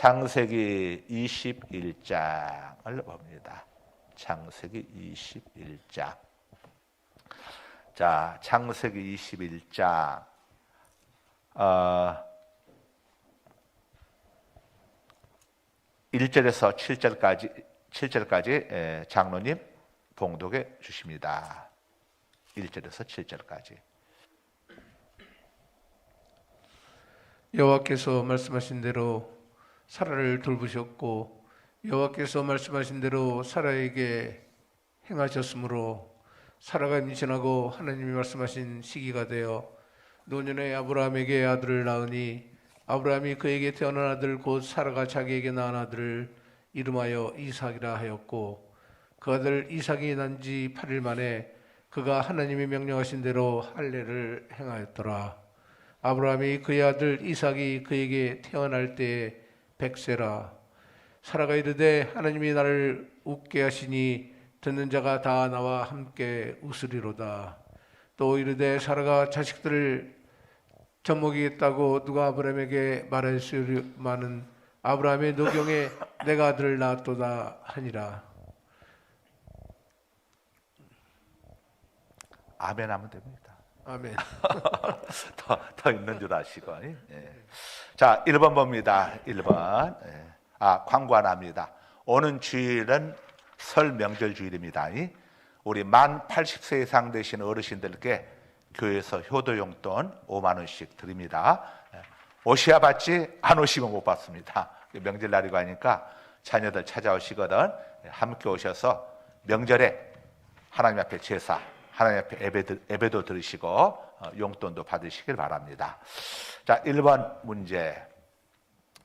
창세기 21장을 봅니다. 창세기 21장. 자, 창세기 21장. 1절에서 7절까지 장로님 봉독해 주십니다. 1절에서 7절까지. 여호와께서 말씀하신 대로 사라를 돌보셨고 여호와께서 말씀하신 대로 사라에게 행하셨으므로 사라가 임신하고 하나님이 말씀하신 시기가 되어 노년에 아브라함에게 아들을 낳으니 아브라함이 그에게 태어난 아들 곧 사라가 자기에게 낳은 아들을 이름하여 이삭이라 하였고 그 아들 이삭이 난 지 8일 만에 그가 하나님이 명령하신 대로 할례를 행하였더라. 아브라함이 그의 아들 이삭이 그에게 태어날 때에 100세라. 사라가 이르되 하나님이 나를 웃게 하시니 듣는 자가 다 나와 함께 웃으리로다. 또 이르되 사라가 자식들을 젖먹이겠다고 누가 아브라함에게 말했으리마는 아브라함의 노경에 내가 아들을 낳았도다 하니라. 아멘 하면 됩니다. 아멘. 더 있는 줄 아시고. 예. 자, 1번 봅니다. 1번. 광고 하나 합니다. 오는 주일은 설 명절 주일입니다. 우리 만 80세 이상 되신 어르신들께 교회에서 효도 용돈 5만 원씩 드립니다. 오셔야 받지 안 오시면 못 받습니다. 명절날이고 하니까 자녀들 찾아오시거든. 함께 오셔서 명절에 하나님 앞에 제사, 하나님 앞에 예배도 들으시고 용돈도 받으시길 바랍니다. 자, 1번 문제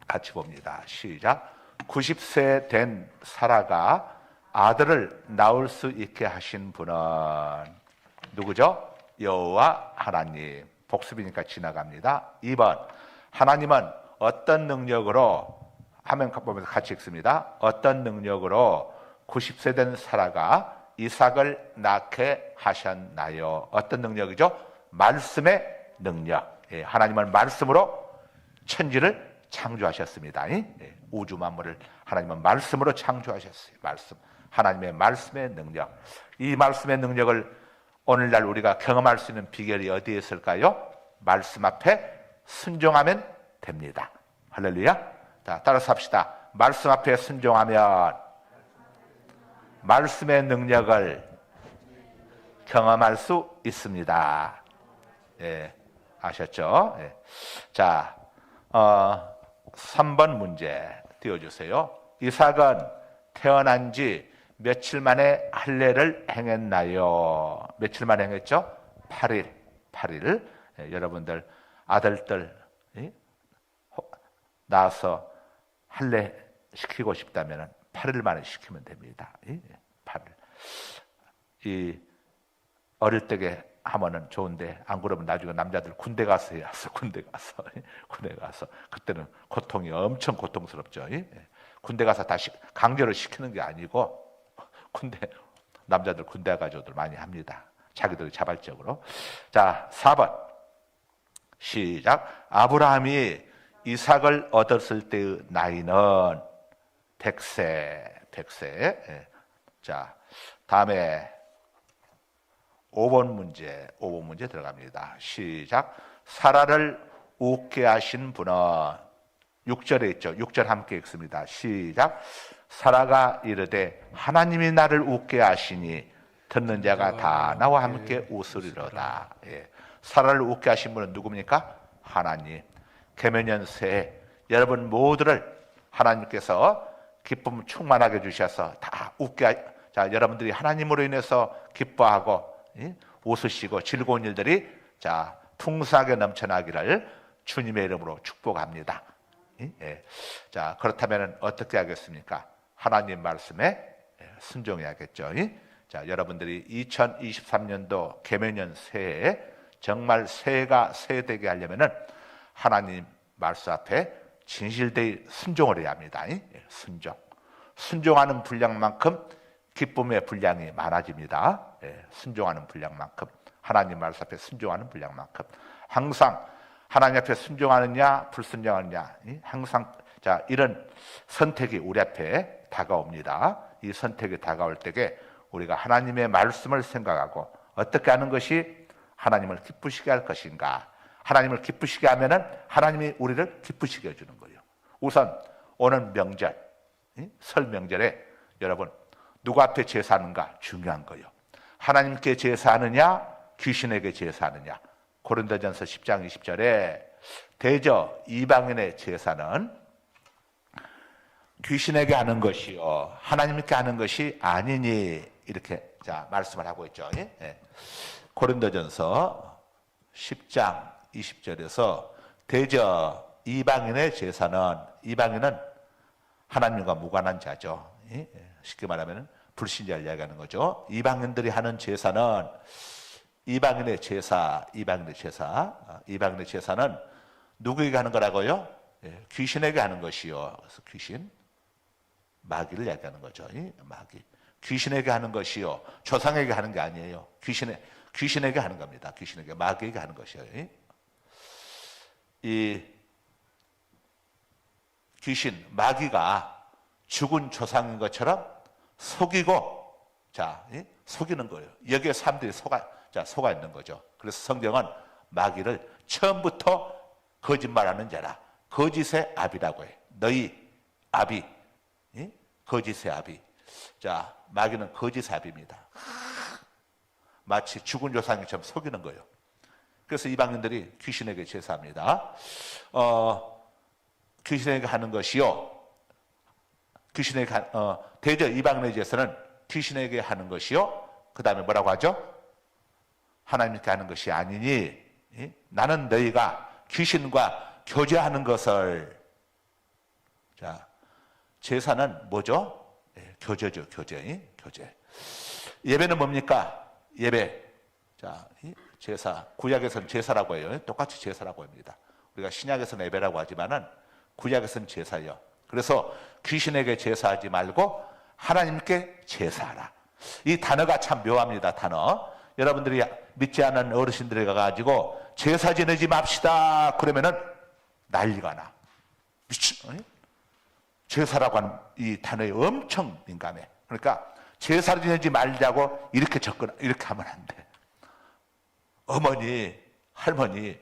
같이 봅니다. 시작. 90세 된 사라가 아들을 낳을 수 있게 하신 분은 누구죠? 여호와 하나님. 복습이니까 지나갑니다. 2번. 하나님은 어떤 능력으로, 화면 보면서 같이 읽습니다. 어떤 능력으로 90세 된 사라가 이삭을 낳게 하셨나요? 어떤 능력이죠? 말씀의 능력. 하나님은 말씀으로 천지를 창조하셨습니다. 우주 만물을 하나님은 말씀으로 창조하셨어요. 말씀. 하나님의 말씀의 능력. 이 말씀의 능력을 오늘날 우리가 경험할 수 있는 비결이 어디에 있을까요? 말씀 앞에 순종하면 됩니다. 할렐루야. 자, 따라서 합시다. 말씀 앞에 순종하면 말씀의 능력을 경험할 수 있습니다. 예, 아셨죠? 예. 자, 3번 문제 띄워주세요. 이삭은 태어난 지 며칠 만에 할례를 행했나요? 며칠 만에 행했죠? 8일. 예, 여러분들 아들들 낳아서 할례 시키고 싶다면 8일 만에 시키면 됩니다. 8일. 이 어릴 때게 하면은 좋은데 안 그러면 나중에 남자들 군대 가서 해야 돼. 군대 가서 그때는 고통이 엄청 고통스럽죠. 군대 가서 다시 강제로 시키는 게 아니고 남자들 군대 가족들 많이 합니다. 자기들이 자발적으로. 자, 4번 시작. 아브라함이 이삭을 얻었을 때의 나이는 100세. 예. 자, 다음에 5번 문제 들어갑니다. 시작. 사라를 웃게 하신 분은 6절에 있죠. 6절 함께 읽습니다. 시작. 사라가 이르되 하나님이 나를 웃게 하시니 듣는 자가 다 나와 함께 웃으리로다. 예. 사라를 웃게 하신 분은 누굽니까? 하나님. 계명년 새해 여러분 모두를 하나님께서 기쁨 충만하게 주셔서 다 웃게. 자, 여러분들이 하나님으로 인해서 기뻐하고 웃으시고 즐거운 일들이 자 풍성하게 넘쳐나기를 주님의 이름으로 축복합니다. 예. 자, 그렇다면 어떻게 하겠습니까? 하나님 말씀에 순종해야겠죠. 자, 여러분들이 2023년도 계명년 새해에 정말 새해가 새해되게 하려면은 하나님 말씀 앞에 진실되이 순종을 해야 합니다. 순종하는 분량만큼 기쁨의 분량이 많아집니다. 순종하는 분량만큼, 하나님 말씀 앞에 순종하는 분량만큼. 항상 하나님 앞에 순종하느냐 불순종하느냐, 항상 자, 이런 선택이 우리 앞에 다가옵니다. 이 선택이 다가올 때에 우리가 하나님의 말씀을 생각하고 어떻게 하는 것이 하나님을 기쁘시게 할 것인가. 하나님을 기쁘시게 하면은 하나님이 우리를 기쁘시게 해주는 거예요. 우선 오는 명절, 설 명절에 여러분 누구 앞에 제사하는가 중요한 거예요. 하나님께 제사하느냐 귀신에게 제사하느냐. 고린도전서 10장 20절에 대저 이방인의 제사는 귀신에게 하는 것이요 하나님께 하는 것이 아니니 이렇게 자 말씀을 하고 있죠. 고린도전서 10장 20절에서 대저 이방인의 제사는 이방인은 하나님과 무관한 자죠. 쉽게 말하면 불신자를 이야기하는 거죠. 이방인들이 하는 제사는 이방인의 제사는 누구에게 하는 거라고요? 귀신에게 하는 것이요. 그래서 귀신 마귀를 이야기하는 거죠. 마귀 귀신에게 하는 것이요 조상에게 하는 게 아니에요. 귀신에게 하는 겁니다. 귀신에게 마귀에게 하는 것이요. 이 귀신 마귀가 죽은 조상인 것처럼 속이고 속이는 거예요. 여기에 사람들이 속아 있는 거죠. 그래서 성경은 마귀를 처음부터 거짓말하는 자라 거짓의 아비라고 해. 너희 아비 거짓의 아비. 자, 마귀는 거짓의 아비입니다. 마치 죽은 조상처럼 속이는 거예요. 그래서 이방인들이 귀신에게 제사합니다. 귀신에게 하는 것이요. 대저 이방인의 제사는 귀신에게 하는 것이요. 그 다음에 뭐라고 하죠? 하나님께 하는 것이 아니니 나는 너희가 귀신과 교제하는 것을. 자, 제사는 뭐죠? 교제죠, 교제. 예배는 뭡니까? 예배. 자, 제사. 구약에서는 제사라고 해요. 똑같이 제사라고 합니다. 우리가 신약에서는 예배라고 하지만은 구약에서는 제사예요. 그래서 귀신에게 제사하지 말고 하나님께 제사하라. 이 단어가 참 묘합니다. 단어. 여러분들이 믿지 않는 어르신들에 가가지고 제사 지내지 맙시다. 그러면은 난리가 나. 제사라고 하는 이 단어에 엄청 민감해. 그러니까 제사 지내지 말자고 이렇게 이렇게 하면 안 돼. 어머니, 할머니,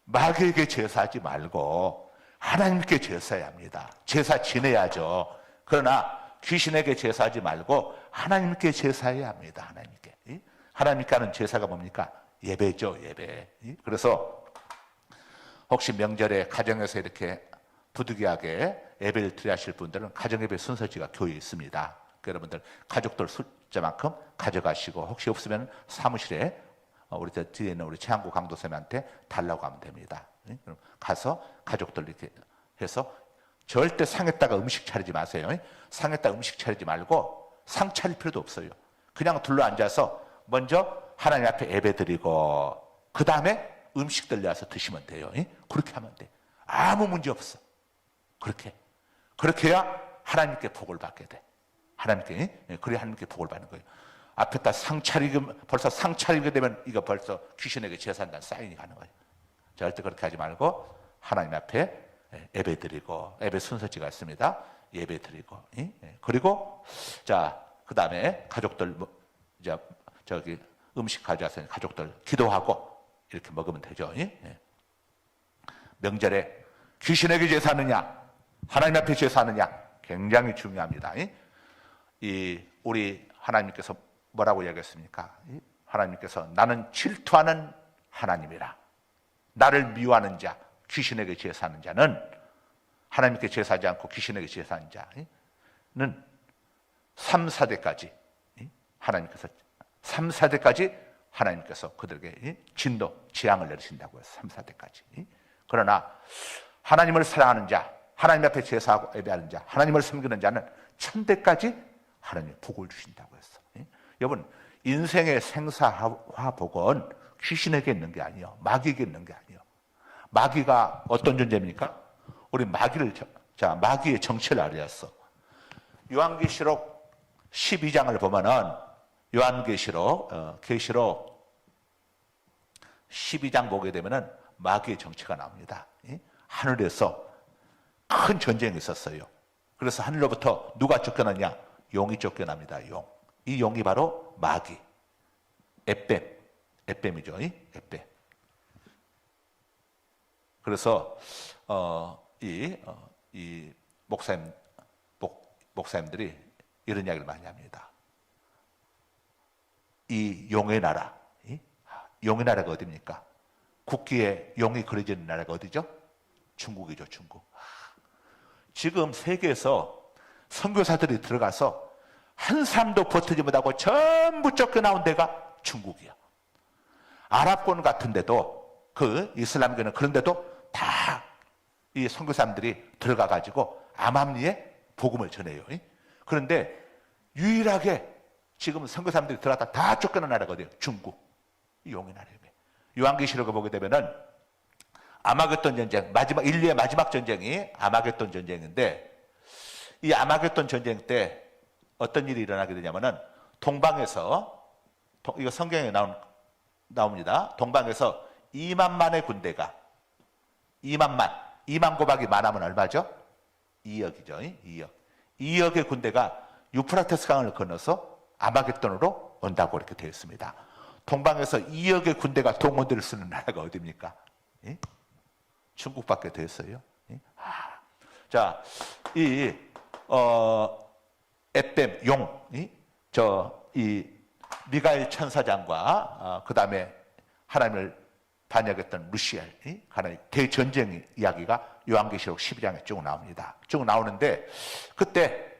마귀에게 제사하지 말고 하나님께 제사해야 합니다. 제사 지내야죠. 그러나 귀신에게 제사하지 말고 하나님께 제사해야 합니다. 하나님께 하는 제사가 뭡니까? 예배죠, 예배. 그래서 혹시 명절에 가정에서 이렇게 부득이하게 예배를 드려야 하실 분들은 가정예배 순서지가 교회에 있습니다. 여러분들 가족들 숫자만큼 가져가시고 혹시 없으면 사무실에 우리 뒤에 있는 우리 최한구 강도쌤한테 달라고 하면 됩니다. 그럼 가서 가족들 이렇게 해서 절대 상에다가 음식 차리지 마세요. 상에다 음식 차리지 말고 상 차릴 필요도 없어요. 그냥 둘러앉아서 먼저 하나님 앞에 예배드리고 그 다음에 음식들 내와서 드시면 돼요. 그렇게 하면 돼. 아무 문제 없어. 그렇게 해야 하나님께 복을 받게 돼. 그래야 하나님께 복을 받는 거예요. 앞에다 벌써 상 차리게 되면 이거 벌써 귀신에게 제사한다는 사인이 가는 거예요. 절대 그렇게 하지 말고 하나님 앞에 예배 드리고, 예배 순서지가 있습니다. 예배 드리고, 그리고 그 다음에 가족들 음식 가져와서 가족들 기도하고 이렇게 먹으면 되죠. 명절에 귀신에게 제사하느냐 하나님 앞에 제사하느냐 굉장히 중요합니다. 우리 하나님께서 뭐라고 이야기했습니까? 하나님께서 나는 질투하는 하나님이라. 나를 미워하는 자, 귀신에게 제사하는 자는 하나님께 제사하지 않고 귀신에게 제사하는 자는 3, 4대까지 하나님께서 3, 4대까지 하나님께서 그들에게 재앙을 내리신다고 해서 3, 4대까지. 그러나 하나님을 사랑하는 자, 하나님 앞에 제사하고 예배하는 자, 하나님을 섬기는 자는 1000대까지 하나님이 복을 주신다고 했어. 여러분, 인생의 생사화복은 귀신에게 있는 게 아니에요. 마귀에게 있는 게 아니에요. 마귀가 어떤 존재입니까? 우리 마귀의 정체를 알았어. 요한계시록 12장을 보면은 계시록 12장 보게 되면은 마귀의 정체가 나옵니다. 하늘에서 큰 전쟁이 있었어요. 그래서 하늘로부터 누가 쫓겨났냐? 용이 쫓겨납니다. 용. 이 용이 바로 마귀, 에뱀이죠. 에뱀. 그래서 이 목사님들이 이런 이야기를 많이 합니다. 이 용의 나라, 용의 나라가 어디입니까? 국기에 용이 그려지는 나라가 어디죠? 중국이죠, 중국. 지금 세계에서 선교사들이 들어가서 한 사람도 버티지 못하고 전부 쫓겨나온 데가 중국이야. 아랍권 같은 데도, 그 이슬람교는 그런 데도 다 이 선교사님들이 들어가가지고 암암리에 복음을 전해요. 그런데 유일하게 지금 선교사님들이 들어갔다 다 쫓겨난 나라가 어디예요? 중국. 용의 나라예요. 요한계시록을 보게 되면은 아마겟돈 전쟁, 인류의 마지막 전쟁이 아마겟돈 전쟁인데, 이 아마겟돈 전쟁 때 어떤 일이 일어나게 되냐면은 동방에서, 이거 성경에 나옵니다. 동방에서 2만만의 군대가, 2만 곱하기 만하면 얼마죠? 2억이죠. 2억의 군대가 유프라테스 강을 건너서 아마겟돈으로 온다고 이렇게 되어 있습니다. 동방에서 2억의 군대가 동원대를 쓰는 나라가 어디입니까? 중국밖에 됐어요. 자, 에뱀, 용, 이 미가엘 천사장과 그 다음에 하나님을 반역했던 루시엘, 하나님 대전쟁 이야기가 요한계시록 12장에 쭉 나옵니다. 쭉 나오는데, 그때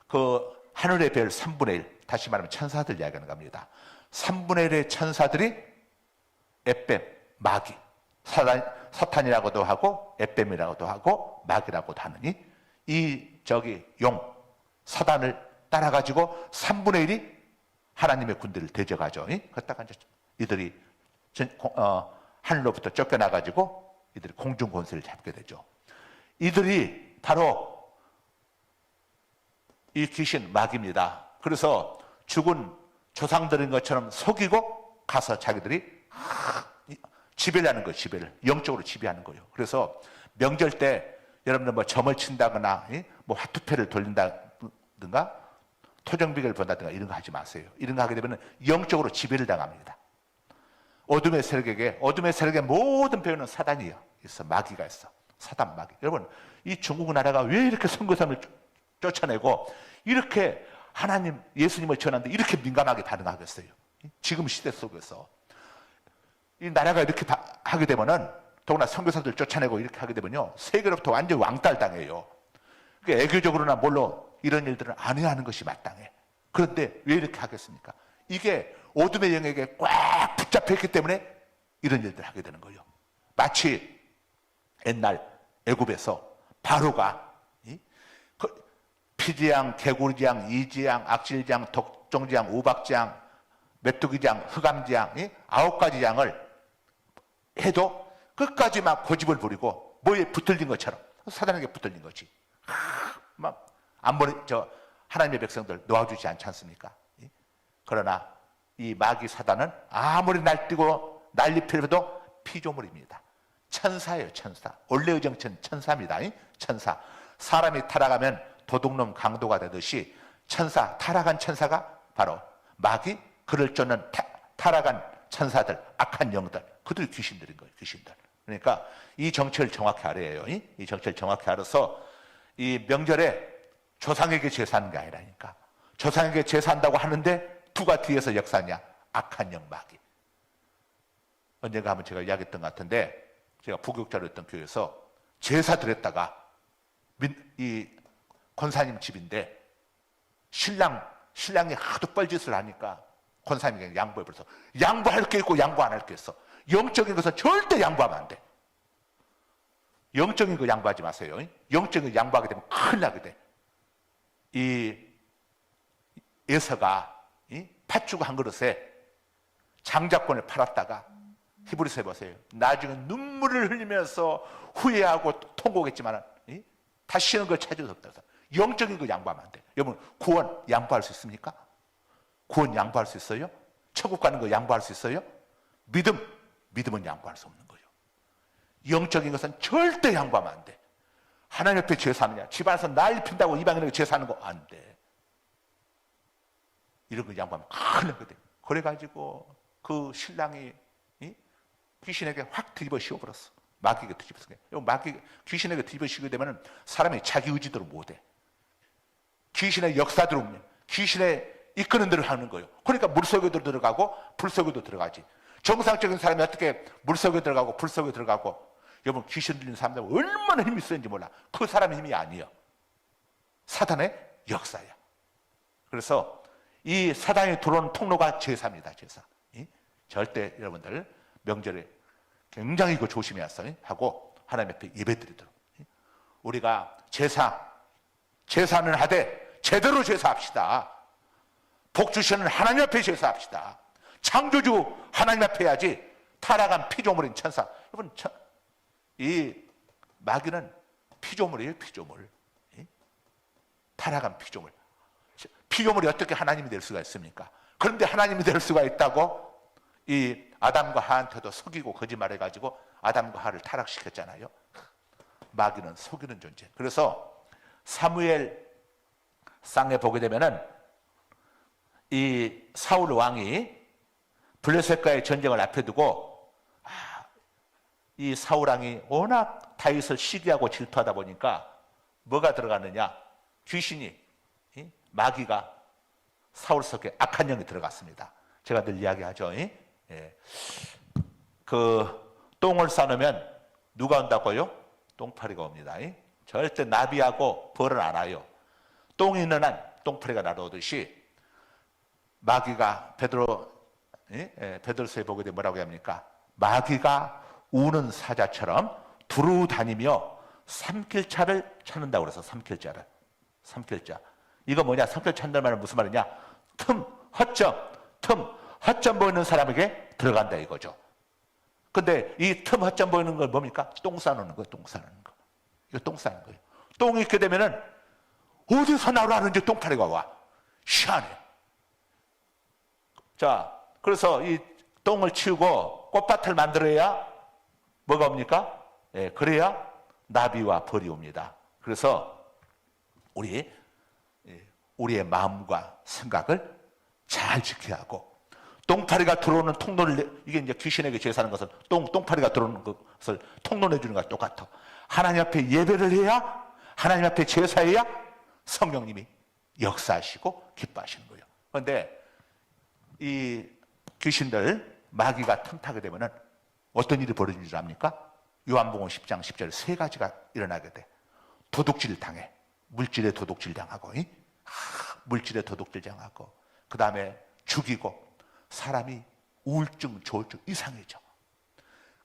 그 하늘의 별 3분의 1, 다시 말하면 천사들 이야기하는 겁니다. 3분의 1의 천사들이 에뱀, 마귀, 사탄이라고도 하고 에뱀이라고도 하고 마귀라고도 하느니 용, 사단을 따라가지고 3분의 1이 하나님의 군대를 대적하죠. 그러다가 이들이 하늘로부터 쫓겨나가지고 이들이 공중 권세를 잡게 되죠. 이들이 바로 이 귀신 마귀입니다. 그래서 죽은 조상들인 것처럼 속이고 가서 자기들이 지배를 하는 거예요. 지배를 영적으로 지배하는 거예요. 그래서 명절 때 여러분들 뭐 점을 친다거나 뭐 화투패를 돌린다든가 토정비계를 본다든가 이런 거 하지 마세요. 이런 거 하게 되면 영적으로 지배를 당합니다. 어둠의 세력의 모든 배우는 사단이요. 있어. 마귀가 있어. 사단 마귀. 여러분, 이 중국 나라가 왜 이렇게 선교사를 쫓아내고 이렇게 하나님, 예수님을 전하는데 이렇게 민감하게 반응하겠어요? 지금 시대 속에서. 이 나라가 이렇게 하게 되면은, 더구나 선교사들 쫓아내고 이렇게 하게 되면요, 세계로부터 완전히 왕따당해요. 그러니까 애교적으로나 뭘로 이런 일들을 안 해야 하는 것이 마땅해. 그런데 왜 이렇게 하겠습니까? 이게 어둠의 영역에 꽉 붙잡혀 있기 때문에 이런 일들을 하게 되는 거예요. 마치 옛날 애굽에서 바로가 피지양, 개구리장, 이지양, 악질장, 독종장, 우박장, 메뚜기장, 흑암장, 9가지 장을 해도 끝까지 막 고집을 부리고 뭐에 붙들린 것처럼 사단에게 붙들린 거지. 막 하나님의 백성들 놓아주지 않지 않습니까? 그러나 이 마귀 사단은 아무리 날뛰고 난리 피려도 피조물입니다. 천사예요, 천사. 원래 의정천 천사입니다. 천사. 사람이 타락하면 도둑놈 강도가 되듯이 타락한 천사가 바로 마귀, 그를 쫓는 타락한 천사들, 악한 영들, 그들이 귀신들인 거예요, 귀신들. 그러니까 이 정체를 정확히 알아야 해요. 이 정체를 정확히 알아서 이 명절에 조상에게 제사하는 게 아니라니까. 조상에게 제사한다고 하는데 누가 뒤에서 역사냐? 악한 영 마귀. 언젠가 한번 제가 이야기했던 것 같은데, 제가 부교육자로 했던 교회에서 제사 드렸다가 이 권사님 집인데 신랑이 하도 뻘짓을 하니까 권사님에게 양보해버려서 양보할 게 있고 양보 안 할 게 있어. 영적인 것은 절대 양보하면 안 돼. 영적인 거 양보하지 마세요. 영적인 거 양보하게 되면 큰일 나게 돼. 이 에서가 팥죽 한 그릇에 장자권을 팔았다가 히브리서에 보세요. 나중에 눈물을 흘리면서 후회하고 통곡했지만 다시는 그걸 찾을 수 없다. 영적인 거 양보하면 안 돼. 여러분, 구원 양보할 수 있습니까? 구원 양보할 수 있어요? 천국 가는 거 양보할 수 있어요? 믿음은 양보할 수 없는 거예요. 영적인 것은 절대 양보하면 안 돼. 하나님 앞에 제사하느냐? 집안에서 난리 핀다고 이방인에게 제사하는 거 안 돼. 이런 거 양보하면 큰일 나거든. 그래가지고 그 신랑이 귀신에게 확 뒤집어 씌워버렸어. 마귀가 뒤집었어. 귀신에게 뒤집어 씌우게 되면 사람이 자기 의지대로 못해. 귀신의 역사대로 귀신의 이끄는 대로 하는 거예요. 그러니까 물속에도 들어가고 불속에도 들어가지. 정상적인 사람이 어떻게 물속에 들어가고 불속에 들어가고, 여러분 귀신 들린 사람들 얼마나 힘이 쓰는지 몰라. 그 사람의 힘이 아니에요. 사단의 역사야. 그래서 이 사단이 들어오는 통로가 제사입니다. 제사. 절대 여러분들 명절에 굉장히 이거 조심해서 하고 하나님 앞에 예배드리도록. 우리가 제사는 하되 제대로 제사합시다. 복 주시는 하나님 앞에 제사합시다. 창조주 하나님 앞에 해야지. 타락한 피조물인 천사. 여러분, 이 마귀는 피조물이에요. 피조물. 타락한 피조물. 피조물이 어떻게 하나님이 될 수가 있습니까? 그런데 하나님이 될 수가 있다고 이 아담과 하한테도 속이고 거짓말해가지고 아담과 하를 타락시켰잖아요. 마귀는 속이는 존재. 그래서 사무엘 상에 보게 되면은 이 사울 왕이 블레셋과의 전쟁을 앞에 두고 이 사울 왕이 워낙 다윗을 시기하고 질투하다 보니까 뭐가 들어갔느냐? 귀신이, 마귀가 사울 속에 악한 영이 들어갔습니다. 제가 늘 이야기하죠. 그 똥을 싸놓으면 누가 온다고요? 똥파리가 옵니다. 절대 나비하고 벌은 안 와요. 똥이 있는 한 똥파리가 날아오듯이 마귀가 베드로서에 보게 되면 뭐라고 합니까? 마귀가 우는 사자처럼 두루 다니며 삼킬자를 찾는다고 그래서 삼킬자를. 삼킬자. 이거 뭐냐? 삼킬 찾는 말은 무슨 말이냐? 틈, 허점 보이는 사람에게 들어간다 이거죠. 근데 이 틈, 허점 보이는 건 뭡니까? 똥 싸놓는 거예요. 똥 싸놓는 거. 이거 똥 싸는 거예요. 똥이 있게 되면은 어디서 나오라는지 똥파리가 와. 희한해. 자, 그래서 이 똥을 치우고 꽃밭을 만들어야 뭐가 옵니까? 그래야 나비와 벌이 옵니다. 그래서 우리의 마음과 생각을 잘 지켜야 하고, 똥파리가 들어오는 통로를, 이게 이제 귀신에게 제사하는 것은 똥파리가 들어오는 것을 통로내 주는 것과 똑같아. 하나님 앞에 예배를 해야, 하나님 앞에 제사해야 성령님이 역사하시고 기뻐하시는 거예요. 그런데 이 귀신들, 마귀가 틈타게 되면은 어떤 일이 벌어지는 줄 압니까? 요한복음 10장 10절에 세 가지가 일어나게 돼. 도둑질 당해. 물질에 도둑질 당하고, 물질에 도둑질 당하고, 그 다음에 죽이고, 사람이 우울증, 조울증 이상해져.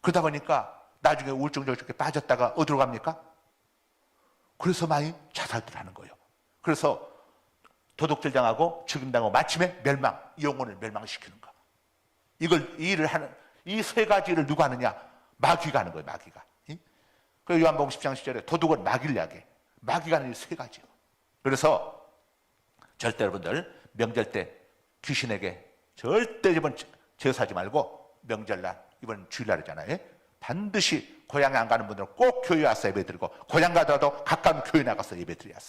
그러다 보니까 나중에 우울증, 조울증에 빠졌다가 어디로 갑니까? 그래서 많이 자살들 하는 거예요. 그래서 도둑질 당하고 죽임당하고 마침에 멸망, 영혼을 멸망시키는 거. 이 일을 하는, 이 세 가지를 누가 하느냐? 마귀가 하는 거예요, 마귀가. 그래서 요한복음 10장 10절에 도둑은 마귀를 야기해. 마귀가 하는 이 세 가지요. 그래서 절대 여러분들 명절 때 귀신에게 절대 이번 제사하지 말고, 명절날, 이번 주일날이잖아요. 반드시 고향에 안 가는 분들은 꼭 교회 와서 예배 드리고, 고향 가더라도 가까운 교회 나가서 예배 드려야어.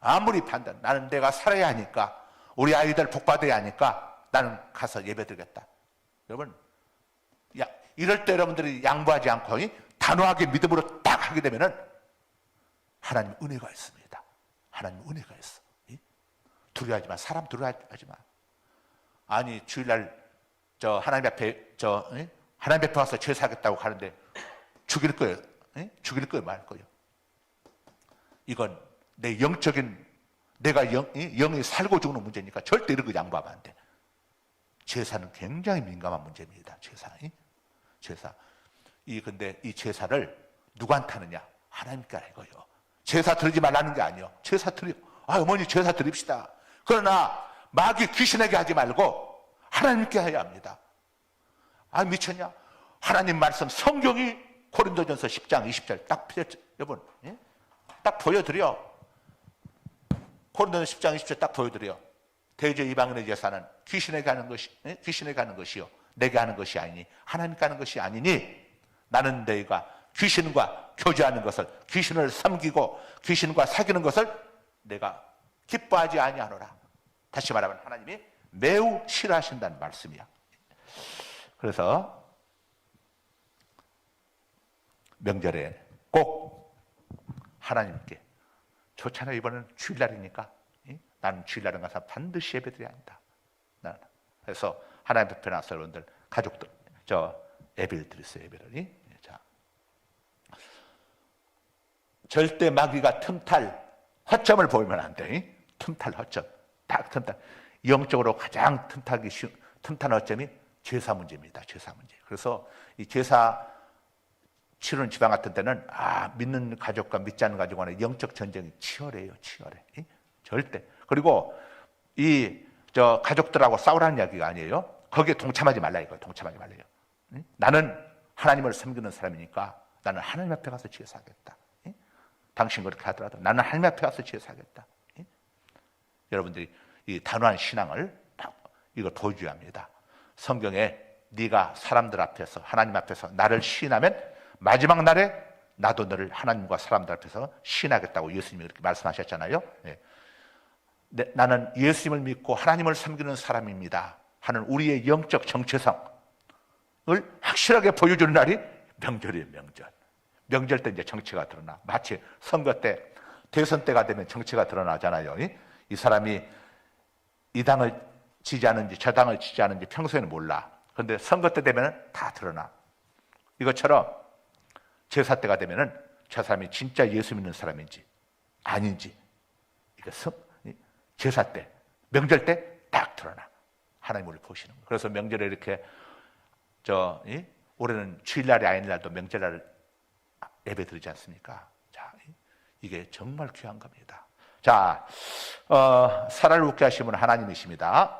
아무리 판단, 나는 내가 살아야 하니까, 우리 아이들 복받아야 하니까 나는 가서 예배 드리겠다. 여러분, 이럴 때 여러분들이 양보하지 않고 단호하게 믿음으로 딱 하게 되면은 하나님 은혜가 있습니다. 하나님 은혜가 있어. 두려워하지 마. 사람 두려워하지 마. 아니, 주일날 하나님 앞에 하나님 앞에 와서 제사하겠다고 가는데 죽일 거예요. 죽일 거예요, 말 거예요. 이건 내 영적인, 내가 영이 살고 죽는 문제니까 절대 이런 거 양보하면 안 돼. 제사는 굉장히 민감한 문제입니다. 제사. 근데 이 제사를 누구한테 하느냐? 하나님께 하는 거예요. 제사 드리지 말라는 게 아니에요. 제사 드려. 어머니 제사 드립시다. 그러나 마귀 귀신에게 하지 말고 하나님께 해야 합니다. 미쳤냐? 하나님 말씀 성경이 고린도전서 10장 20절 딱 여러분, 딱 보여드려. 고린도전서 10장 20절 딱 보여드려. 대저 이방인의 제사는 귀신에게 하는 것이요 내게 하는 것이 아니니, 하나님께 하는 것이 아니니, 나는 너희가 귀신과 교제하는 것을, 귀신을 섬기고 귀신과 사귀는 것을 내가 기뻐하지 아니하노라. 다시 말하면 하나님이 매우 싫어하신다는 말씀이야. 그래서 명절에 꼭 하나님께, 좋잖아요. 이번엔 주일날이니까 나는 주일날은 가서 반드시 예배드려야 한다. 그래서 하나님 앞에 나서 여러분들 가족들 예배를 드렸어요. 예배를. 자, 절대 마귀가 틈탈 허점을 보이면 안 돼. 틈탈 허점, 딱 틈탈. 영적으로 가장 틈타기 쉬운 틈탄 허점이 제사 문제입니다. 제사 문제. 그래서 이 제사 치르는 지방 같은 때는 믿는 가족과 믿지 않는 가족 간의 영적 전쟁이 치열해요. 치열해. 절대. 그리고 가족들하고 싸우라는 이야기가 아니에요. 거기에 동참하지 말라 이거예요. 동참하지 말래요. 나는 하나님을 섬기는 사람이니까 나는 하나님 앞에 가서 제사하겠다. 당신 그렇게 하더라도 나는 하나님 앞에 가서 제사하겠다. 여러분들이 이 단호한 신앙을 이걸 보여줘야 합니다. 성경에 네가 사람들 앞에서, 하나님 앞에서 나를 시인하면 마지막 날에 나도 너를 하나님과 사람들 앞에서 시인하겠다고 예수님이 그렇게 말씀하셨잖아요. 나는 예수님을 믿고 하나님을 섬기는 사람입니다 하는 우리의 영적 정체성을 확실하게 보여주는 날이 명절이에요. 명절 때 이제 정체가 드러나. 마치 선거 때, 대선 때가 되면 정체가 드러나잖아요. 이 사람이 이 당을 지지하는지 저 당을 지지하는지 평소에는 몰라. 그런데 선거 때 되면 다 드러나. 이것처럼 제사 때가 되면 저 사람이 진짜 예수 믿는 사람인지 아닌지, 제사 때, 명절 때 딱 드러나. 하나님을 보시는 거예요. 그래서 명절에 이렇게 올해는 주일날이 아닌 날도 명절날 예배 드리지 않습니까? 자, 이게 정말 귀한 겁니다. 자, 사라를 웃게 하신 분은 하나님이십니다.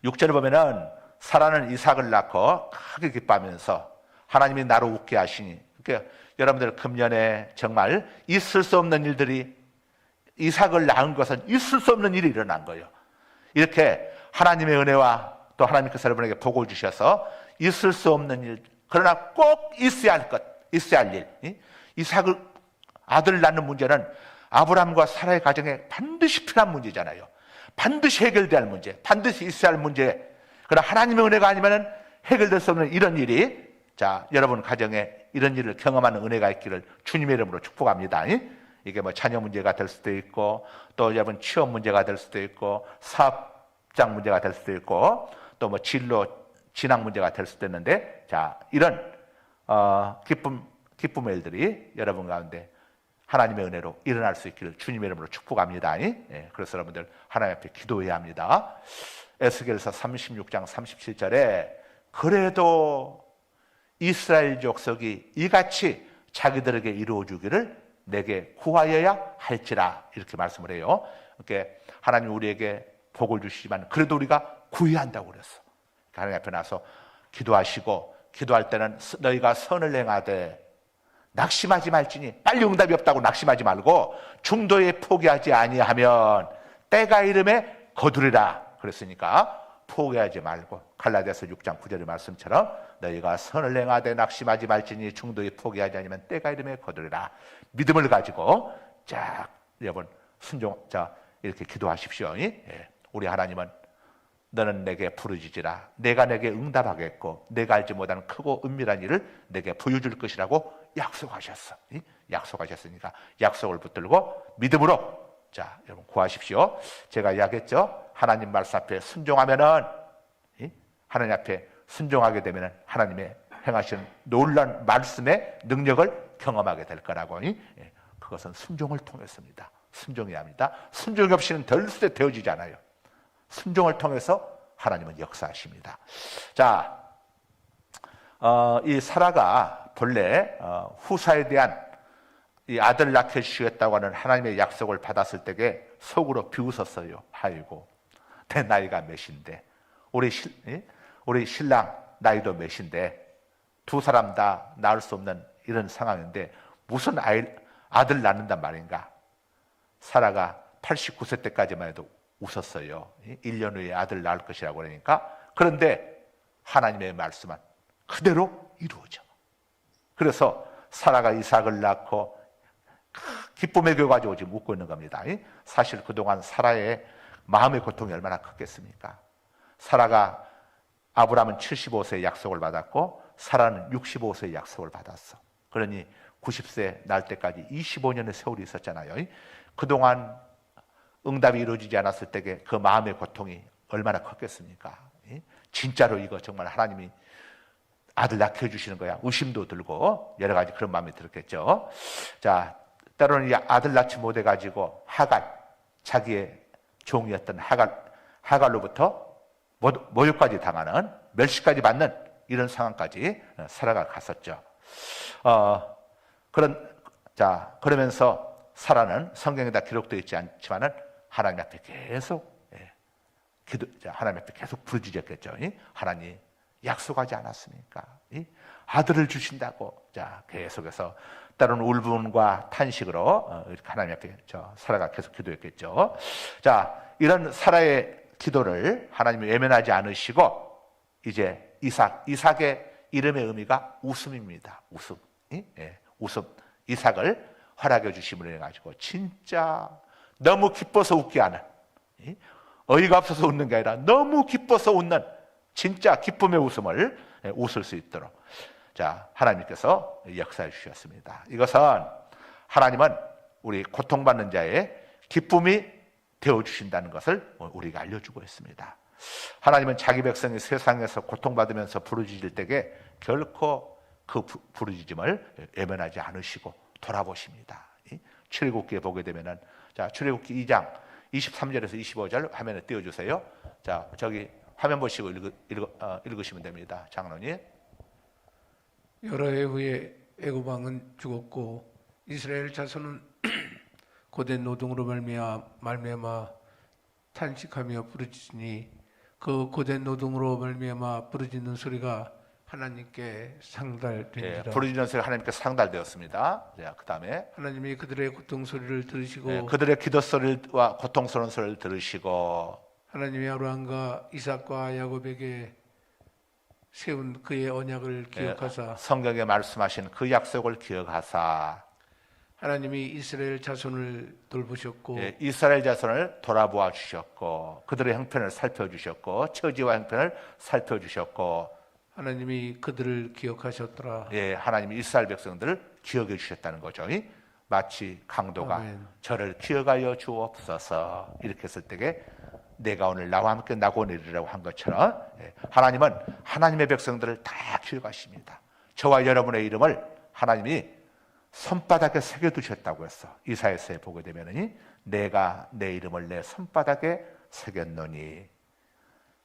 6절을 보면은 사라는 이삭을 낳고 크게 기뻐하면서 하나님이 나를 웃게 하시니, 그러니까 여러분들 금년에 정말 있을 수 없는 일들이, 이삭을 낳은 것은 있을 수 없는 일이 일어난 거예요. 이렇게 하나님의 은혜와 또 하나님께서 여러분에게 복을 주셔서 있을 수 없는 일, 그러나 꼭 있어야 할 것, 있어야 할 일. 이삭을 아들을 낳는 문제는 아브라함과 사라의 가정에 반드시 필요한 문제잖아요. 반드시 해결돼야 할 문제, 반드시 있어야 할 문제. 그러나 하나님의 은혜가 아니면 해결될 수 없는 이런 일이, 자, 여러분 가정에 이런 일을 경험하는 은혜가 있기를 주님의 이름으로 축복합니다. 이게 뭐 자녀 문제가 될 수도 있고, 또 여러분 취업 문제가 될 수도 있고, 사업장 문제가 될 수도 있고, 또 뭐 진로 진학 문제가 될 수도 있는데, 자, 이런 기쁨의 일들이 여러분 가운데 하나님의 은혜로 일어날 수 있기를 주님의 이름으로 축복합니다. 그래서 여러분들 하나님 앞에 기도해야 합니다. 에스겔서 36장 37절에 그래도 이스라엘 족속이 이같이 자기들에게 이루어주기를 내게 구하여야 할지라, 이렇게 말씀을 해요. 그러니까 하나님 우리에게 복을 주시지만 그래도 우리가 구해야 한다고 그랬어. 하나님 앞에 나서 기도하시고, 기도할 때는 너희가 선을 행하되 낙심하지 말지니, 빨리 응답이 없다고 낙심하지 말고 중도에 포기하지 아니하면 때가 이름에 거두리라 그랬으니까 포기하지 말고, 갈라디아서 6장 9절의 말씀처럼 너희가 선을 행하되 낙심하지 말지니 중도에 포기하지 않으면 때가 이름에 거두리라. 믿음을 가지고 자, 여러분 이렇게 기도하십시오. 우리 하나님은 너는 내게 부르짖으라, 내가 내게 응답하겠고 내가 알지 못하는 크고 은밀한 일을 내게 보여줄 것이라고 약속하셨어. 약속하셨으니까 약속을 붙들고 믿음으로 자, 여러분 구하십시오. 제가 이야기했죠. 하나님 말씀 앞에 순종하면은, 하나님 앞에 순종하게 되면은 하나님의 행하시는 놀라운 말씀의 능력을 경험하게 될 거라고. 그것은 순종을 통해서입니다. 순종해야 합니다. 순종이 없이는 되어지지 않아요. 순종을 통해서 하나님은 역사하십니다. 자, 이 사라가 본래 후사에 대한 이 아들 낳게 주시겠다고 하는 하나님의 약속을 받았을 때에 속으로 비웃었어요. 아이고, 내 나이가 몇인데, 우리 신랑 나이도 몇인데 두 사람 다 낳을 수 없는 이런 상황인데 무슨 아들 낳는단 말인가. 사라가 89세 때까지만 해도 웃었어요. 1년 후에 아들 낳을 것이라고 그러니까. 그런데 하나님의 말씀은 그대로 이루어져. 그래서 사라가 이삭을 낳고 기쁨의 교회 가지고 지금 웃고 있는 겁니다. 사실 그동안 사라의 마음의 고통이 얼마나 컸겠습니까? 사라가 아브라함은 75세의 약속을 받았고 사라는 65세의 약속을 받았어. 그러니 90세 날 때까지 25년의 세월이 있었잖아요. 그동안 응답이 이루어지지 않았을 때에 그 마음의 고통이 얼마나 컸겠습니까? 진짜로 이거 정말 하나님이 아들 낳게 해주시는 거야. 의심도 들고 여러 가지 그런 마음이 들었겠죠. 자, 때로는 이 아들 낳지 못해가지고 하갈, 자기의 종이었던 하갈로부터 모욕까지 당하는, 멸시까지 받는 이런 상황까지 사라가 갔었죠. 그러면서 사라는 성경에 다 기록되어 있지 않지만은 하나님 앞에 계속 하나님 앞에 계속 부르짖었겠죠. 하나님 약속하지 않았습니까? 아들을 주신다고. 자, 계속해서 때로는 울분과 탄식으로 이렇게 하나님 앞에 사라가 계속 기도했겠죠. 자, 이런 사라의 기도를 하나님이 외면하지 않으시고 이제 이삭의 이름의 의미가 웃음입니다. 웃음. 웃음. 이삭을 허락해 주심으로 해가지고 진짜 너무 기뻐서 웃게 하는, 어이가 없어서 웃는 게 아니라 너무 기뻐서 웃는 진짜 기쁨의 웃음을 웃을 수 있도록 자, 하나님께서 역사해 주셨습니다. 이것은 하나님은 우리 고통받는 자의 기쁨이 되어 주신다는 것을 우리가 알려주고 있습니다. 하나님은 자기 백성이 세상에서 고통받으면서 부르짖을 때에 결코 그 부르짖음을 외면하지 않으시고 돌아보십니다. 출애굽기에 보게 되면은 자, 출애굽기 2장 23절에서 25절 화면에 띄워주세요. 자, 저기 화면 보시고 읽으시면 됩니다. 장로님. 여러 해 후에 애굽 왕은 죽었고 이스라엘 자손은 고된 노동으로 말미암아 탄식하며 부르짖으니 그 고된 노동으로 말미암아 부르짖는 소리가 하나님께 상달되니라. 부르짖는 소리가 하나님께 상달되었습니다. 자, 그다음에 하나님이 그들의 고통 소리를 들으시고 그들의 기도 소리와 고통스러운 소리를 들으시고 하나님이 아브라함과 이삭과 야곱에게 세운 그의 언약을 기억하사 성경에 말씀하신 그 약속을 기억하사 하나님이 이스라엘 자손을 돌보셨고 이스라엘 자손을 돌아보아 주셨고 그들의 형편을 살펴주셨고 처지와 형편을 살펴주셨고 하나님이 그들을 기억하셨더라. 하나님이 이스라엘 백성들을 기억해 주셨다는 거죠. 마치 강도가 아멘. 저를 기억하여 주옵소서 이렇게 했을 때에 내가 오늘 나와 함께 나고 내리라고 한 것처럼 하나님은 하나님의 백성들을 다 기억하십니다. 저와 여러분의 이름을 하나님이 손바닥에 새겨두셨다고 했어. 이사야서에 보게 되면 내가 내 이름을 내 손바닥에 새겼노니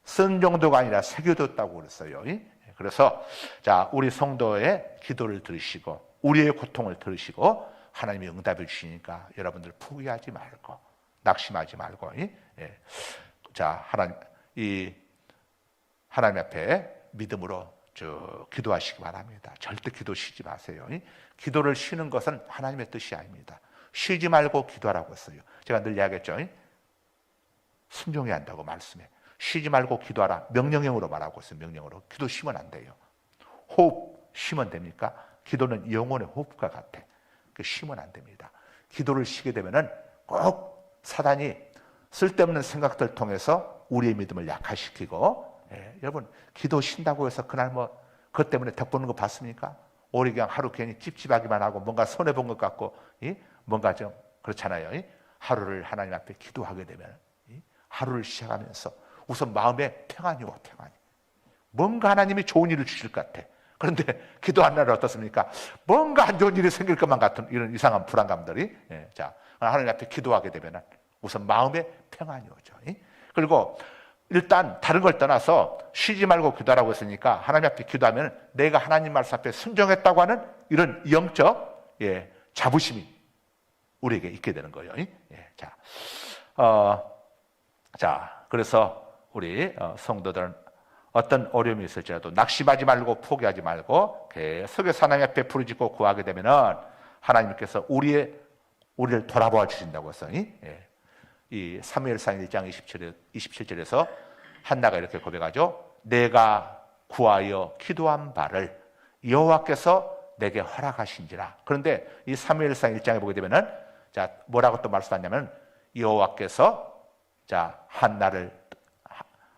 쓴 정도가 아니라 새겨뒀다고 그랬어요. 그래서 자, 우리 성도의 기도를 들으시고 우리의 고통을 들으시고 하나님이 응답해 주시니까 여러분들 포기하지 말고 낙심하지 말고 자, 하나님 앞에 믿음으로 쭉 기도하시기 바랍니다. 절대 기도 쉬지 마세요. 기도를 쉬는 것은 하나님의 뜻이 아닙니다. 쉬지 말고 기도하라고 했어요. 제가 늘 이야기했죠. 순종해야 한다고 말씀해. 쉬지 말고 기도하라. 명령형으로 말하고 있어요. 명령으로. 기도 쉬면 안 돼요. 호흡 쉬면 됩니까? 기도는 영혼의 호흡과 같아. 쉬면 안 됩니다. 기도를 쉬게 되면은 꼭 사단이 쓸데없는 생각들 통해서 우리의 믿음을 약화시키고 여러분 기도 쉰다고 해서 그날 그것 때문에 덕 보는 거 봤습니까? 오래 그냥 하루 괜히 찝찝하기만 하고 뭔가 손해본 것 같고 뭔가 좀 그렇잖아요. 하루를 하나님 앞에 기도하게 되면 하루를 시작하면서 우선 마음에 평안이 와. 평안이 뭔가 하나님이 좋은 일을 주실 것 같아. 그런데 기도한 날은 어떻습니까? 뭔가 안 좋은 일이 생길 것만 같은 이런 이상한 불안감들이 자, 하나님 앞에 기도하게 되면 우선 마음에 평안이 오죠. 그리고 일단 다른 걸 떠나서 쉬지 말고 기도하라고 했으니까 하나님 앞에 기도하면 내가 하나님 말씀 앞에 순종했다고 하는 이런 영적 자부심이 우리에게 있게 되는 거예요. 자, 그래서 우리 성도들은 어떤 어려움이 있을지라도 낙심하지 말고 포기하지 말고 계속해서 하나님 앞에 부르짖고 구하게 되면은 하나님께서 우리를 돌아보아 주신다고 했어요. 이 사무엘상 1장 27절에서 한나가 이렇게 고백하죠. 내가 구하여 기도한 바를 여호와께서 내게 허락하신지라. 그런데 이 사무엘상 1장에 보게 되면은 자, 뭐라고 또 말씀하냐면 여호와께서 자,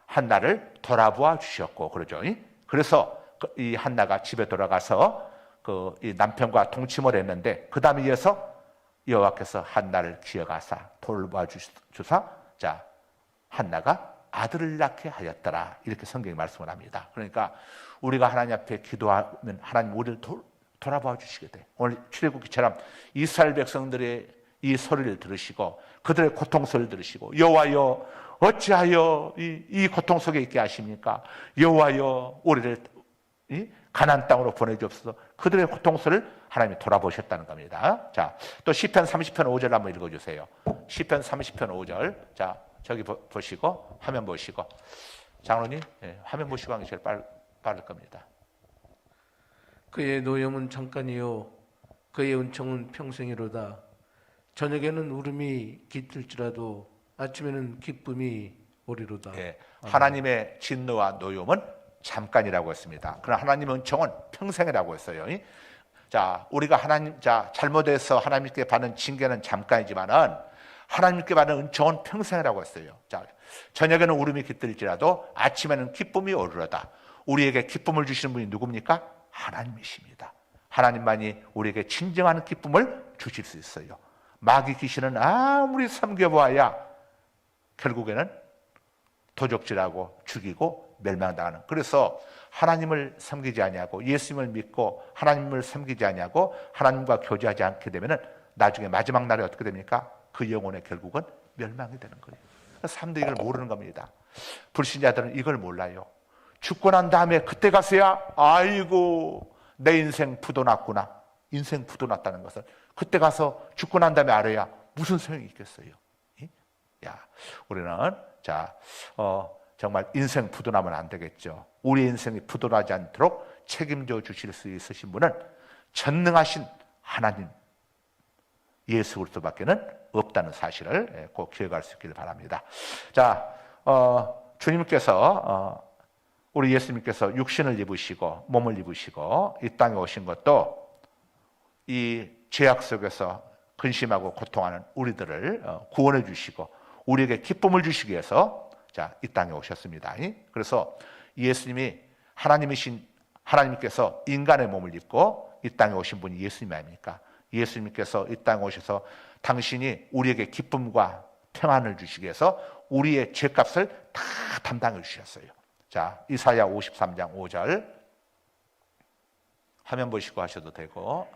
한나를 돌아보아 주셨고 그러죠. 그래서 이 한나가 집에 돌아가서 이 남편과 동침을 했는데 그 다음에 이어서 여호와께서 한나를 기억하사 돌보아 주사 자, 한나가 아들을 낳게 하였더라. 이렇게 성경이 말씀을 합니다. 그러니까 우리가 하나님 앞에 기도하면 하나님 우리를 돌아봐 주시게 돼. 오늘 출애굽기처럼 이스라엘 백성들의 이 소리를 들으시고 그들의 고통소리를 들으시고 여호와여 어찌하여 이 고통 속에 있게 하십니까? 여호와여 우리를 가나안 땅으로 보내주옵소서. 그들의 고통소리를 하나님이 돌아보셨다는 겁니다. 자, 또 시편 30편 5절 한번 읽어주세요. 시편 30편 5절. 자, 저기 보시고 화면 보시고 장로님 화면 보시고 하는 게 제일 빠를 겁니다. 그의 노염은 잠깐이요 그의 은총은 평생이로다. 저녁에는 울음이 깃들지라도 아침에는 기쁨이 오리로다. 예, 하나님의 진노와 노염은 잠깐이라고 했습니다. 그러나 하나님의 은총은 평생이라고 했어요. 자, 우리가 잘못해서 하나님께 받는 징계는 잠깐이지만은 하나님께 받는 은총은 평생이라고 했어요. 자, 저녁에는 울음이 깃들지라도 아침에는 기쁨이 오르러다. 우리에게 기쁨을 주시는 분이 누굽니까? 하나님이십니다. 하나님만이 우리에게 진정한 기쁨을 주실 수 있어요. 마귀 귀신은 아무리 섬겨보아야 결국에는 도적질하고 죽이고 멸망당하는. 그래서 하나님을 섬기지 아니하고 예수님을 믿고 하나님을 섬기지 아니하고 하나님과 교제하지 않게 되면은 나중에 마지막 날에 어떻게 됩니까? 그 영혼의 결국은 멸망이 되는 거예요. 사람들이 이걸 모르는 겁니다. 불신자들은 이걸 몰라요. 죽고 난 다음에 그때 가서야 아이고 내 인생 부도났구나. 인생 부도났다는 것을 그때 가서 죽고 난 다음에 알아야 무슨 소용이 있겠어요. 야, 우리는 정말 인생 부도나면 안 되겠죠. 우리 인생이 부도나지 않도록 책임져 주실 수 있으신 분은 전능하신 하나님 예수 그리스도밖에는 없다는 사실을 꼭 기억할 수 있기를 바랍니다. 자, 주님께서 우리 예수님께서 육신을 입으시고 몸을 입으시고 이 땅에 오신 것도 이 죄악 속에서 근심하고 고통하는 우리들을 구원해 주시고 우리에게 기쁨을 주시기 위해서 자, 이 땅에 오셨습니다. 그래서 예수님이 하나님께서 인간의 몸을 입고 이 땅에 오신 분이 예수님 아닙니까? 예수님께서 이 땅에 오셔서 당신이 우리에게 기쁨과 평안을 주시기 위해서 우리의 죄값을 다 담당해 주셨어요. 자, 이사야 53장 5절 화면 보시고 하셔도 되고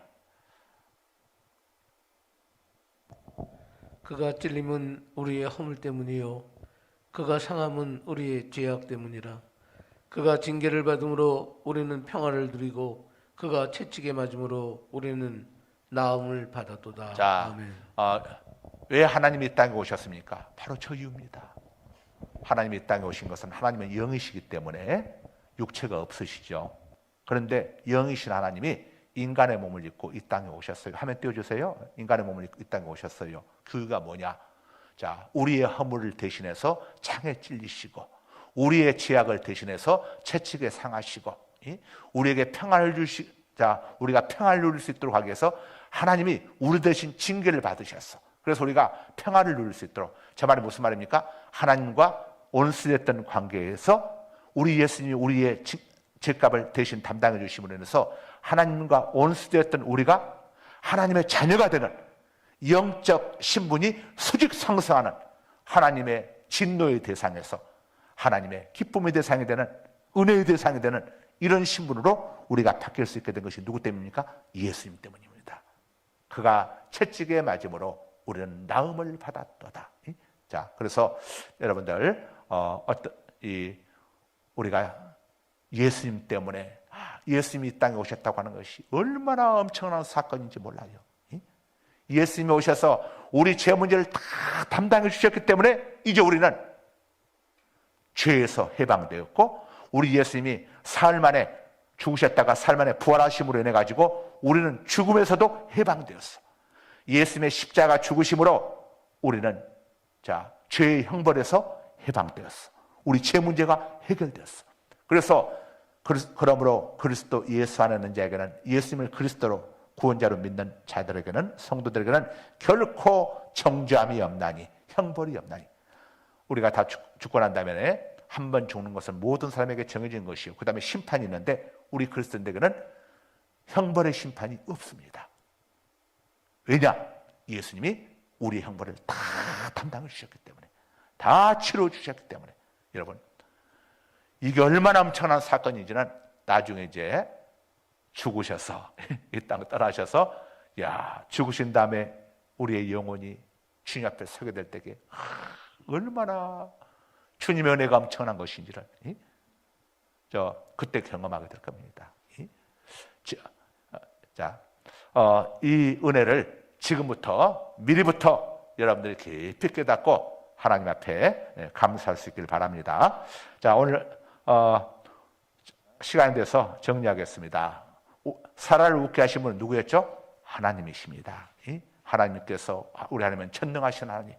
그가 찔림은 우리의 허물 때문이요 그가 상함은 우리의 죄악 때문이라. 그가 징계를 받음으로 우리는 평화를 누리고 그가 채찍에 맞음으로 우리는 나음을 받았도다. 자, 아멘. 왜 하나님이 이 땅에 오셨습니까? 바로 저 이유입니다. 하나님이 이 땅에 오신 것은 하나님은 영이시기 때문에 육체가 없으시죠. 그런데 영이신 하나님이 인간의 몸을 입고 이 땅에 오셨어요. 화면 띄워주세요. 인간의 몸을 입고 이 땅에 오셨어요. 그 이유가 뭐냐? 자, 우리의 허물을 대신해서 창에 찔리시고 우리의 죄악을 대신해서 채찍에 상하시고 우리에게 평안을 우리가 평안을 누릴 수 있도록 하기 위해서 하나님이 우리 대신 징계를 받으셨어. 그래서 우리가 평안을 누릴 수 있도록. 제 말이 무슨 말입니까? 하나님과 원수됐던 관계에서 우리 예수님이 우리의 죄값을 대신 담당해 주심으로 인해서 하나님과 원수되었던 우리가 하나님의 자녀가 되는 영적 신분이 수직상승하는 하나님의 진노의 대상에서 하나님의 기쁨의 대상이 되는 은혜의 대상이 되는 이런 신분으로 우리가 바뀔 수 있게 된 것이 누구 때문입니까? 예수님 때문입니다. 그가 채찍에 맞음으로 우리는 나음을 받았도다. 자, 그래서 여러분들 우리가 예수님 때문에 예수님이 이 땅에 오셨다고 하는 것이 얼마나 엄청난 사건인지 몰라요. 예수님이 오셔서 우리 죄 문제를 다 담당해 주셨기 때문에 이제 우리는 죄에서 해방되었고 우리 예수님이 사흘 만에 죽으셨다가 사흘 만에 부활하심으로 인해 가지고 우리는 죽음에서도 해방되었어. 예수님의 십자가 죽으심으로 우리는 죄의 형벌에서 해방되었어. 우리 죄 문제가 해결되었어. 그래서 그러므로 그리스도 예수 안에 있는 자에게는, 예수님을 그리스도로 구원자로 믿는 자들에게는, 성도들에게는 결코 정죄함이 없나니, 형벌이 없나니. 우리가 다 죽고 난 다음에 한 번 죽는 것은 모든 사람에게 정해진 것이요, 그 다음에 심판이 있는데 우리 그리스도인에게는 형벌의 심판이 없습니다. 왜냐? 예수님이 우리의 형벌을 다 담당해 주셨기 때문에, 다 치러 주셨기 때문에. 여러분, 이게 얼마나 엄청난 사건인지는 나중에 이제 죽으셔서 이 땅을 떠나셔서, 야, 죽으신 다음에 우리의 영혼이 주님 앞에 서게 될 때에 얼마나 주님의 은혜가 엄청난 것인지를 그때 경험하게 될 겁니다. 자, 이 은혜를 지금부터, 미리부터 여러분들이 깊이 깨닫고 하나님 앞에 감사할 수 있길 바랍니다. 자, 오늘 시간이 돼서 정리하겠습니다. 사라를 웃게 하신 분은 누구였죠? 하나님이십니다. 하나님께서, 우리 하나님은 전능하신 하나님,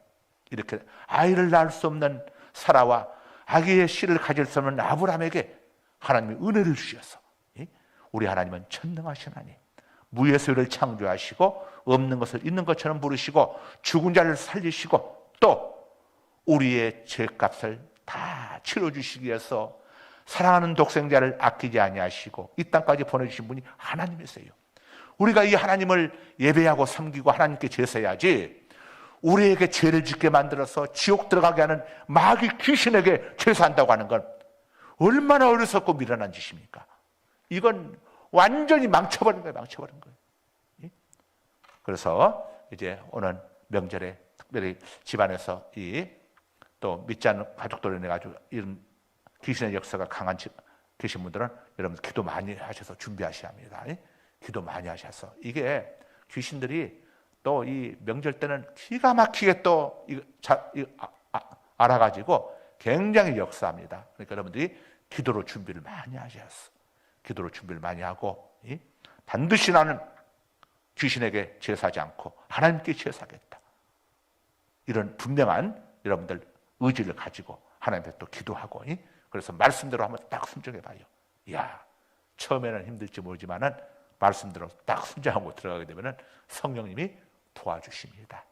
이렇게 아이를 낳을 수 없는 사라와 아기의 씨를 가질 수 없는 아브라함에게 하나님이 은혜를 주셔서, 우리 하나님은 전능하신 하나님, 무에서 유를 창조하시고 없는 것을 있는 것처럼 부르시고 죽은 자를 살리시고 또 우리의 죄값을 다 치러주시기 위해서 사랑하는 독생자를 아끼지 아니하시고 이 땅까지 보내주신 분이 하나님이세요. 우리가 이 하나님을 예배하고 섬기고 하나님께 제사해야지, 우리에게 죄를 짓게 만들어서 지옥 들어가게 하는 마귀 귀신에게 제사한다고 하는 건 얼마나 어리석고 미련한 짓입니까? 이건 완전히 망쳐버린 거예요. 망쳐버린 거예요. 그래서 이제 오늘 명절에 특별히 집안에서 또 믿지 않는 가족들을 인해 가지고 이런 귀신의 역사가 강한 계신 분들은 여러분 기도 많이 하셔서 준비하셔야 합니다. 기도 많이 하셔서, 이게 귀신들이 또 이 명절 때는 기가 막히게 또 알아가지고 굉장히 역사합니다. 그러니까 여러분들이 기도로 준비를 많이 하셔서, 기도로 준비를 많이 하고, 반드시 나는 귀신에게 제사하지 않고 하나님께 제사하겠다, 이런 분명한 여러분들 의지를 가지고 하나님 앞에 또 기도하고, 그래서 말씀대로 한번 딱 순종해 봐요. 이야, 처음에는 힘들지 모르지만은 말씀대로 딱 순종하고 들어가게 되면은 성령님이 도와주십니다.